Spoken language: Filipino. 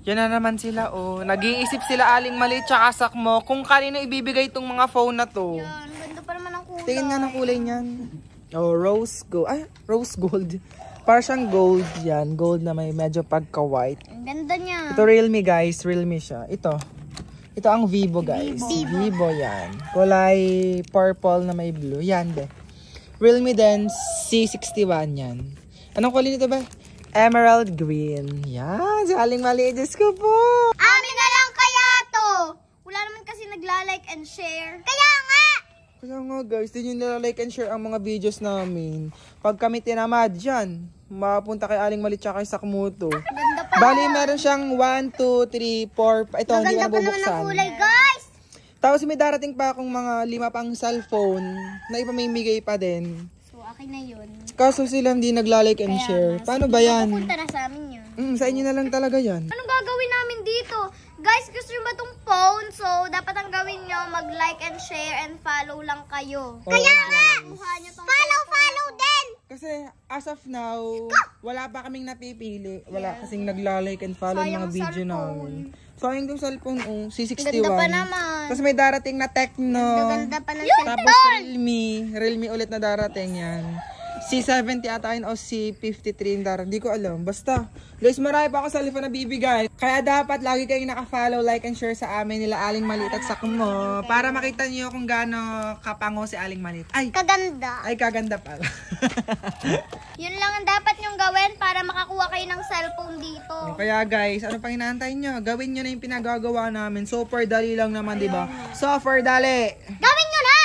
Yan na naman sila, oh. Nag-iisip sila Aling Maliit tsaka Sakmo kung kanino ibibigay itong mga phone na to. Yan, ganda pa naman ang kulay. Tingin nga ng kulay niyan. Oh, rose gold. Ay, rose gold. Para siyang gold yan. Gold na may medyo pagka-white. Ang ganda niya. Ito Realme guys. Realme siya. Ito. Ito ang Vivo guys. Vivo yan. Kulay purple na may blue. Yan be. Realme din C61 yan. Anong kulay nito ba? Emerald green. Yan. Si Aling Maliit. Diyos ko po. Amin na lang kaya to. Wala naman kasi nagla-like and share. Kaya nga! Kaya nga guys, din yung nila-like and share ang mga videos namin. Pag kami tinamad dyan, mapunta kay Aling Maliit tsaka kay Sakmuto. Ganda pa. Bali, meron siyang 1, 2, 3, 4. Ito, hindi ko Maganda pa naman ang nabubuksan. kulay, guys. Tapos may darating pa akong mga 5 pang cellphone na ipamimigay pa din. So, akin na yun. Kaso sila hindi nagla-like and share. Paano ba yan? Pupunta na sa amin yun. Sa inyo na lang talaga yan. Anong gagawin namin dito? Guys, gusto nyo ba itong phone? So, dapat ang gawin nyo, mag-like and share and follow lang kayo. Kaya nga! Follow din! Kasi as of now, wala pa kaming napipili. Wala kasing nagla-like and follow Sayang mga video cellphone. namin. Sayang yung cellphone, C61. Ganda pa naman. Tapos may darating na Tecno. Ganda pa ng Tapos Realme. Realme ulit na darating yan. C70 ata yun o C53 yung darating. Hindi ko alam. Basta. Guys, marami pa ako sa cellphone na bibigay. Kaya dapat lagi kayong naka-follow, like, and share sa amin nila Aling Maliit at Sakmo. Para makita niyo kung gaano kapango si Aling Maliit. Ay! Kaganda. Ay, kaganda pala. Yun lang ang dapat nyong gawin para makakuha kayo ng cellphone dito. Kaya guys, ano pang hinahantay nyo? Gawin nyo na yung pinagagawa namin. Super dali lang naman, di ba? Super dali! Gawin nyo na!